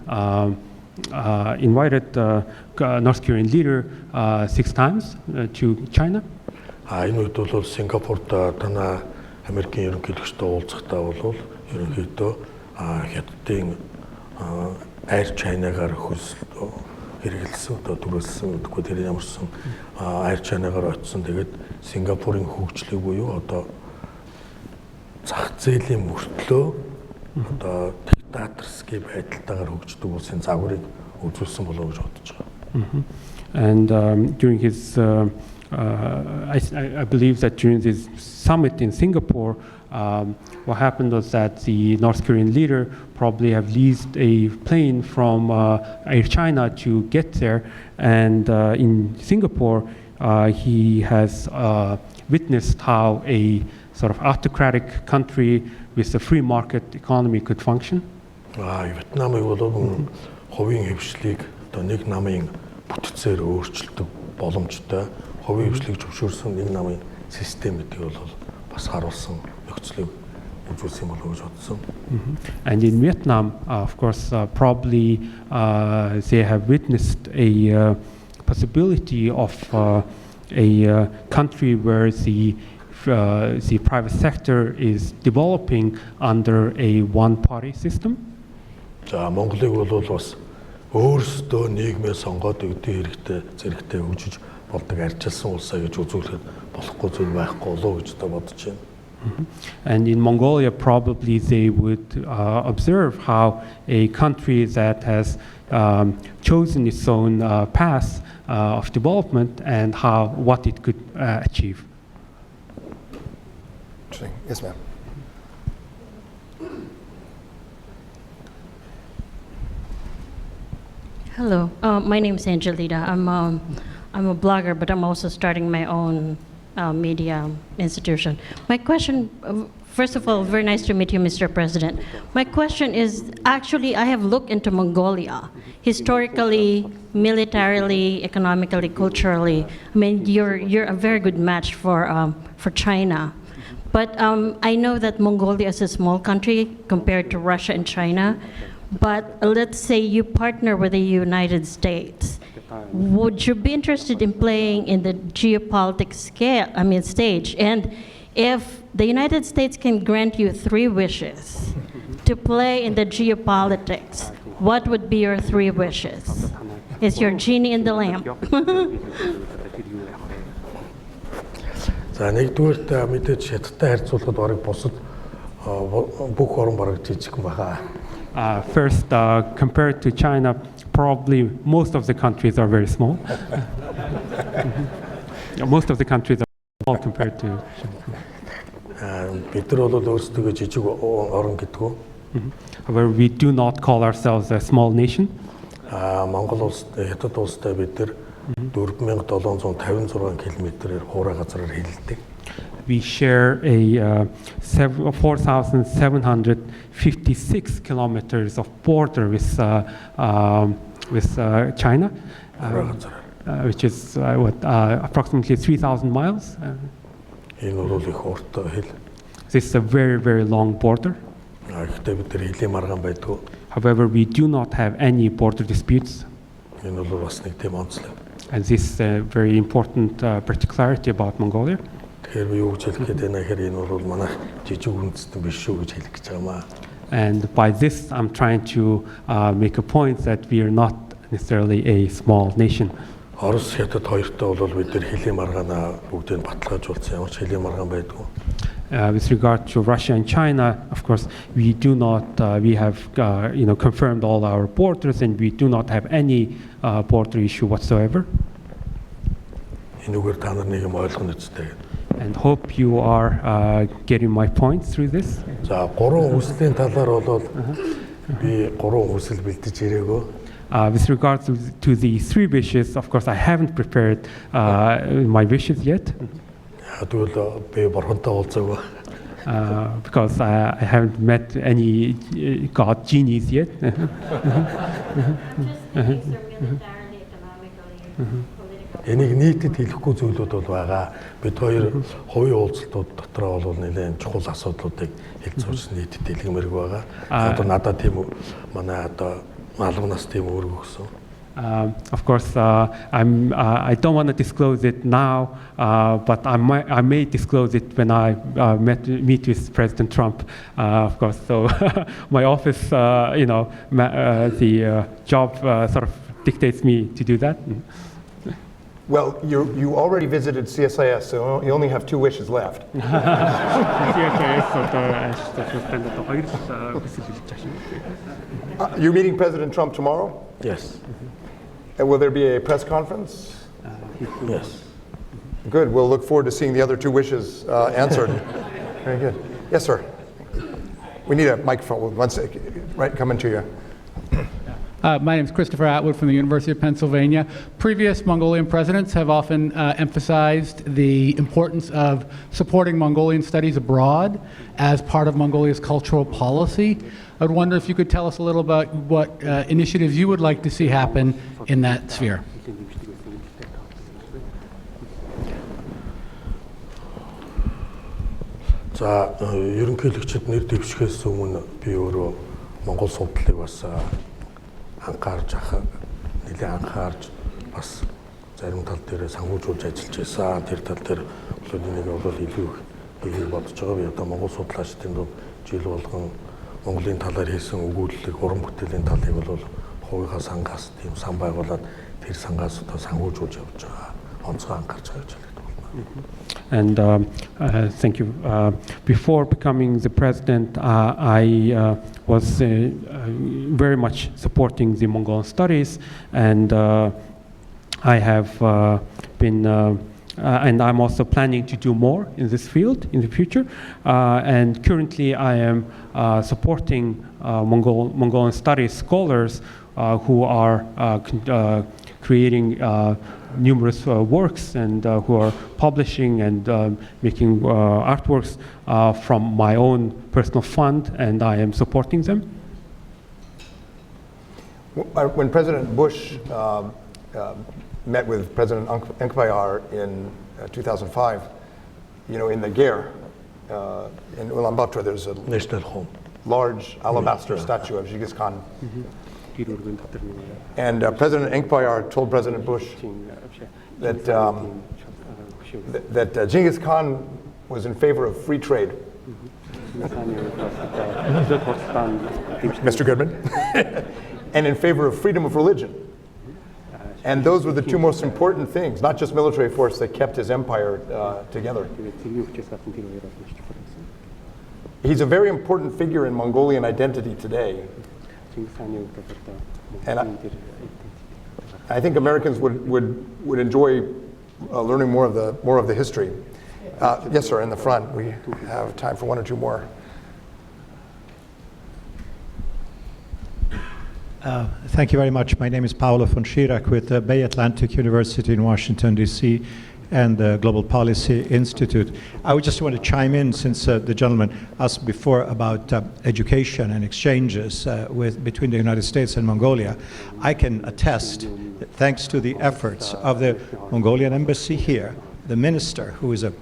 North Korean leader 6 times to China. Энэ үед бол Сингапурт танаа Америкийн ерөнхийлөгчтэй уулзахдаа бол ерөнхийдөө Хятадын Air China-гаар хэрэгэлсэн одоо төрөлсөн гэдэггүй тэр ямарсан Air China-гаар очсон. Тэгээд Сингапурын хөгжлийг буюу одоо зах зээлийн мөртлөө одоо диктаторский байдалтайгаар хөгждөг улсын загварыг үзүүлсэн болов гэж бодож байгаа. And during his, I believe that during this summit in Singapore, what happened was that the North Korean leader probably have leased a plane from Air China to get there. And in Singapore, he has witnessed how a sort of autocratic country with a free market economy could function. Вьетнамыг бол хувийн хвшлийг одоо нэг намын бүтцээр өөрчилдөг боломжтой хувийн хвшлийг зөвшөөрсөн нэг намын систем гэдэг бол бас харуулсан нөхцөлийг үзүүлсэн болов гэж бодсон. And in Vietnam, of course, probably they have witnessed a possibility of a country where the private sector is developing under a one-party system. За Монголыг бол бас өөрсдөө нийгмээ сонгоод өгдөг хэрэгтэй зэрэгтэй хөгжиж болдог арчилсан улсаа гэж үзүүлэхэд болохгүй зүйл байхгүй болов гэж бодож байна. And in Mongolia, probably they would observe how a country that has chosen its own path of development and what it could achieve. Interesting. Yes, ma'am. Hello, my name is Angelita. I'm a blogger, but I'm also starting my own media institution. My question, first of all, very nice to meet you, Mr. President. My question is, actually, I have looked into Mongolia, historically, militarily, economically, culturally. I mean, you're a very good match for China. But I know that Mongolia is a small country compared to Russia and China. But let's say you partner with the United States. Would you be interested in playing in the geopolitics stage? And if the United States can grant you 3 wishes to play in the geopolitics, what would be your 3 wishes? Is your genie in the lamp? За нэгдүгээр мэдээж Хятадтай харьцуулахад бараг бусад бүх орн бараг жижиг байгаа. First, compared to China, probably most of the countries are very small. Most of the countries are small compared to China. Бид нар бол өөрсдөө жижиг орн гэдгүү. However, we do not call ourselves a small nation. Монгол улс Хятад улстай бид нар 4756 км-ээр хуурай газраар хилдэг. We share a 4,756 kilometers of border with China, which is approximately 3,000 miles. This is a very, very long border. However, we do not have any border disputes, Энэ бол бас нэг тийм онцлог. and this is a very important particularity about Mongolia. Тэгэхээр би юу гэж хэлэх гээд байна гэхээр энэ бол манайх жижиг үндэстэн биш шүү гэж хэлэх гэж байгаа маа. And by this, I'm trying to make a point that we are not necessarily a small nation. Орос хятад хоёртой бол бид нар хилийн маргаанаа бүгдийг баталгаажуулсан. Ямар ч хилийн маргаан байдгүй. With regard to Russia and China, of course, we do not. We have, confirmed all our borders, and we do not have any border issue whatsoever. Энүүгээр та нар нэг юм ойлгоно үстэй. And hope you are getting my point through this. За гурван хүслийн талаар бол би гурван хүсэл бэлдэж ирээгөө. With regard to the three wishes, of course, I haven't prepared my wishes yet. Тэгвэл би бурхантай уулзаагүй. Because I haven't met any god genies yet. I'm just thinking, sir, militarily, economically, politically. Энийг нийтэд хэлэхгүй зүйлүүд бол байгаа. Бид хоёр хувийн уулзалтууд дотроо бол нэлээд чухал асуудлуудыг хэлж сурч нийтэд дэлгэмэрэг байгаа. Одоо надад тийм манай одоо албанаас тийм үүрэг өгсөн. Of course, I don't want to disclose it now, but I may disclose it when I meet with President Trump. Of course, so my office, the job sort of dictates me to do that. Well, you already visited CSIS, so you only have 2 wishes left. You're meeting President Trump tomorrow? Yes. And will there be a press conference? Yes. Good. We'll look forward to seeing the other 2 wishes answered. Very good. Yes, sir. We need a microphone. One second. Right, coming to you. My name is Christopher Atwood from the University of Pennsylvania. Previous Mongolian presidents have often emphasized the importance of supporting Mongolian studies abroad as part of Mongolia's cultural policy. I would wonder if you could tell us a little about what initiatives you would like to see happen in that sphere. За ерөнхийлөгчд нэр дэвшихээс өмнө би өөрөө Монгол судлалыг бас анхаарч бас зарим тал дээр санхүүжүүлж ажиллаж байсан. Тэр тал дээр бол энийг бол илүү их бодож байгаа. Би одоо Монгол судлаачдын дунд жил болгон Монголын талаар хийсэн өгүүлэлэг, уран бүтээлийн талыг бол хувийнхаа сангаас тийм сан байгуулад тэр сангаас одоо санхүүжүүлж явж байгаа. Онцгой анхаарч байгаа гэж хэлээд байна. And thank you. Before becoming the president, I was very much supporting the Mongolian studies, and I have been, and I'm also planning to do more in this field in the future. And currently, I am supporting Mongolian studies scholars who are creating numerous works and who are publishing and making artworks from my own personal fund, and I am supporting them. When President Bush met with President Enkbayar in 2005, in the Ger, in Ulaanbaatar, there's a National Home. large alabaster statue of Genghis Khan. And President Enkbayar told President Bush that Genghis Khan was in favor of free trade. Mr. Goodman. And in favor of freedom of religion. And those were the 2 most important things, not just military force, that kept his empire together. He's a very important figure in Mongolian identity today. And I think Americans would enjoy learning more of the history. Yes, sir, in the front. We have time for 1 or 2 more. Thank you very much. My name is Paolo von Schirach with the Bay Atlantic University in Washington, D.C. and the Global Policy Institute. I would just want to chime in, since the gentleman asked before about education and exchanges between the United States and Mongolia. I can attest that thanks to the efforts of the Mongolian embassy here, the minister, who is a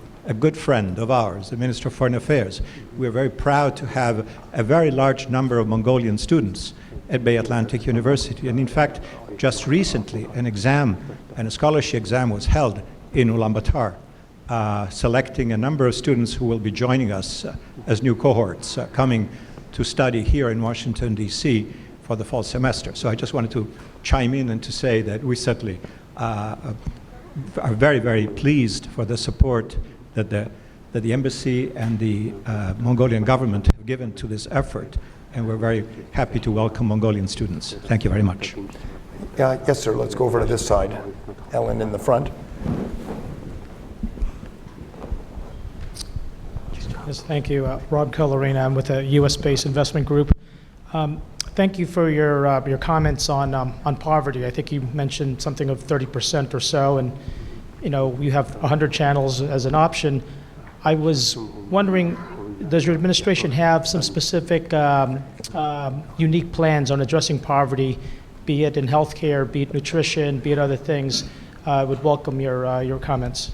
good friend of ours, the Minister of Foreign Affairs, we're very proud to have a very large number of Mongolian students at Bay Atlantic University. And in fact, just recently, an exam and a scholarship exam was held in Ulaanbaatar, selecting a number of students who will be joining us as new cohorts coming to study here in Washington, D.C. for the fall semester. So I just wanted to chime in and to say that we certainly are very, very pleased for the support that the embassy and the Mongolian government have given to this effort, and we're very happy to welcome Mongolian students. Thank you very much. Yes, sir. Let's go over to this side. Ellen in the front. Yes, thank you. Rob Colorina, I'm with a U.S.-based investment group. Thank you for your comments on poverty. I think you mentioned something of 30% or so, and you have 100 channels as an option. I was wondering, does your administration have some specific unique plans on addressing poverty, be it in healthcare, be it nutrition, be it other things? I would welcome your comments.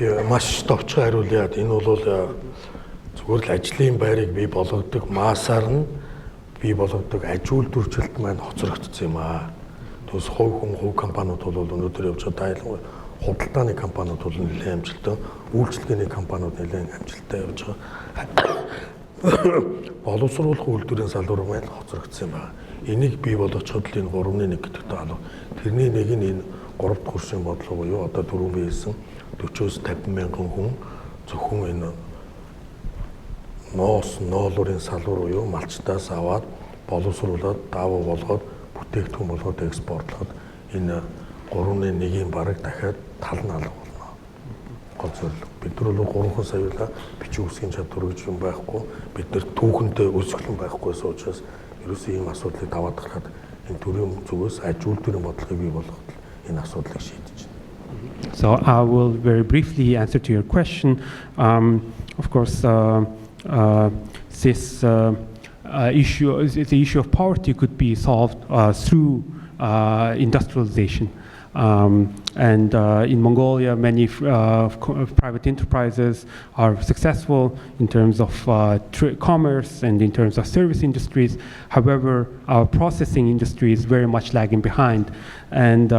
Би маш товчхон хариулъя. Энэ бол зүгээр л ажлын байрыг бий болгодог маасаар нь бий болгодог аж үйлдвэржилт маань хоцрогдсон юм аа. Тэс хувь компаниуд бол өнөөдөр явж байгаа айлгой худалдааны компаниуд бол нэлээд амжилттай, үйлчлэгээний компаниуд нэлээд амжилттай явж байгаа. Боловсруулах үйлдвэрийн салбар маань хоцрогдсон юм аа. Энийг бий болгочиход л энэ 3.1 гэдэгтэй алга. Тэрний нэг нь энэ 3 дахь курсын бодлого буюу одоо дөрөв биесэн 40-50 мянган хүн зөвхөн энэ ноолуурын салбар буюу малчтаас аваад боловсруулаад давуу болгоод бүтээгдэхүүн болгоод экспортлоход энэ 3.1-ийн бараг дахиад тал нь алга болно. Гол зөвлөл. Бид нар бол 3 саяла бичиг үсгийн чадвар гэж юм байхгүй. Бид нар түүхэндээ өсгөлэн байхгүйс учраас ерөөсөө ийм асуудлыг даваад гарахад энэ төрийн зүгээс аж үйлдвэрийн бодлогыг бий болгоход энэ асуудлыг шийдэж байна. So I will very briefly answer to your question. Of course, this issue, the issue of poverty could be solved through industrialization. And in Mongolia, many private enterprises are successful in terms of commerce and in terms of service industries. However, our processing industry is very much lagging behind. And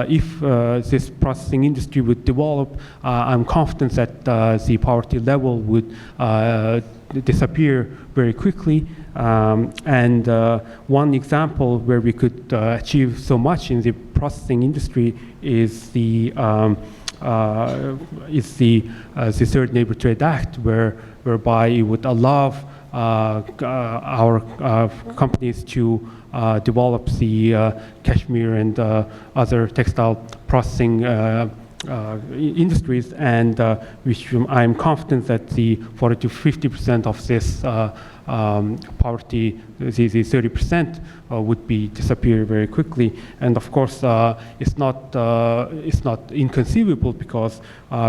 if this processing industry would develop, I'm confident that the poverty level would disappear very quickly. And one example where we could achieve so much in the processing industry is the Third Neighbor Trade Act, whereby it would allow our companies to develop the cashmere and other textile processing industries, and which I'm confident that the 40 to 50% of this poverty, the 30% would be disappear very quickly. And of course, it's not inconceivable because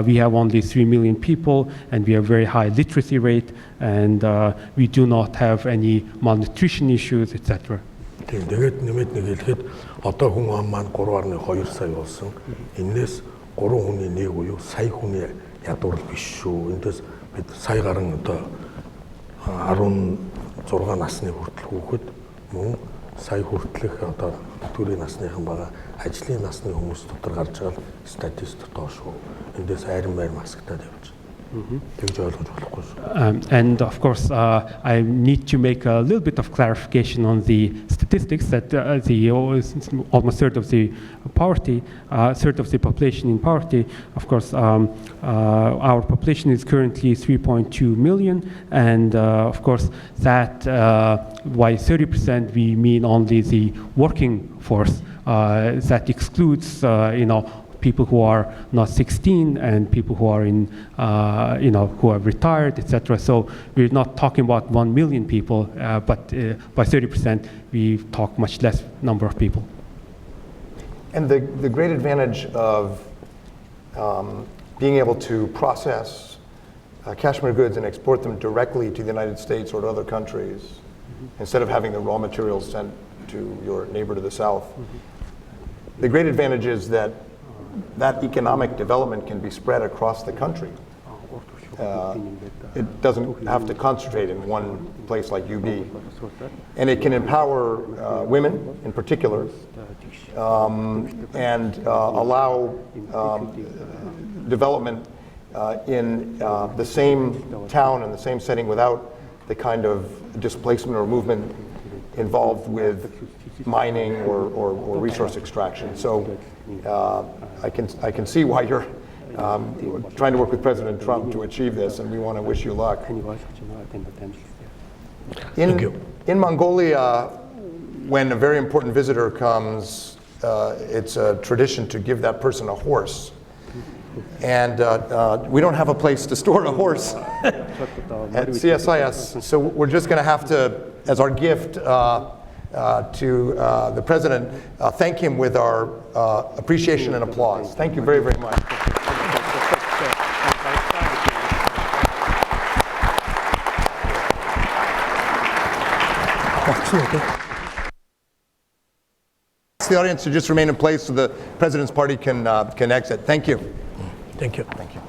we have only 3 million people, and we have very high literacy rate, and we do not have any malnutrition issues, etc. Тэгээд нэмээд нэг хэлэхэд одоо хүн ам маань 3.2 сая болсон. Энээс 3 хүний нэг буюу сая хүний ядуурл биш шүү. Эндээс бид сая гарan одоо 16 насны хүртэл хүүхэд мөн сая хүртэлх одоо төрийн насныхан байгаа ажлын насны хүмүүс дотор гарч байгаа статистик тоо шүү. Эндээс айран байр масктаад явж. And of course, I need to make a little bit of clarification on the statistics that almost third of the population in poverty. Of course, our population is currently 3.2 million, and of course that by 30% we mean only the working force. That excludes, people who are not 16 and people who are in, who are retired, etc. So we're not talking about 1 million people, but by 30%, we talk much less number of people. And the great advantage of being able to process cashmere goods and export them directly to the United States or to other countries, instead of having the raw materials sent to your neighbor to the south. The great advantage is that that economic development can be spread across the country. It doesn't have to concentrate in one place like UB. And it can empower women in particular and allow development in the same town and the same setting without the kind of displacement or movement involved with mining or resource extraction. So I can see why you're trying to work with President Trump to achieve this, and we want to wish you luck. In Mongolia, when a very important visitor comes, it's a tradition to give that person a horse. And we don't have a place to store a horse at CSIS, so we're just going to have to, as our gift to the President, thank him with our appreciation and applause. Thank you very, very much. Ask the audience to just remain in place so the President's party can exit. Thank you. Thank you. Thank you.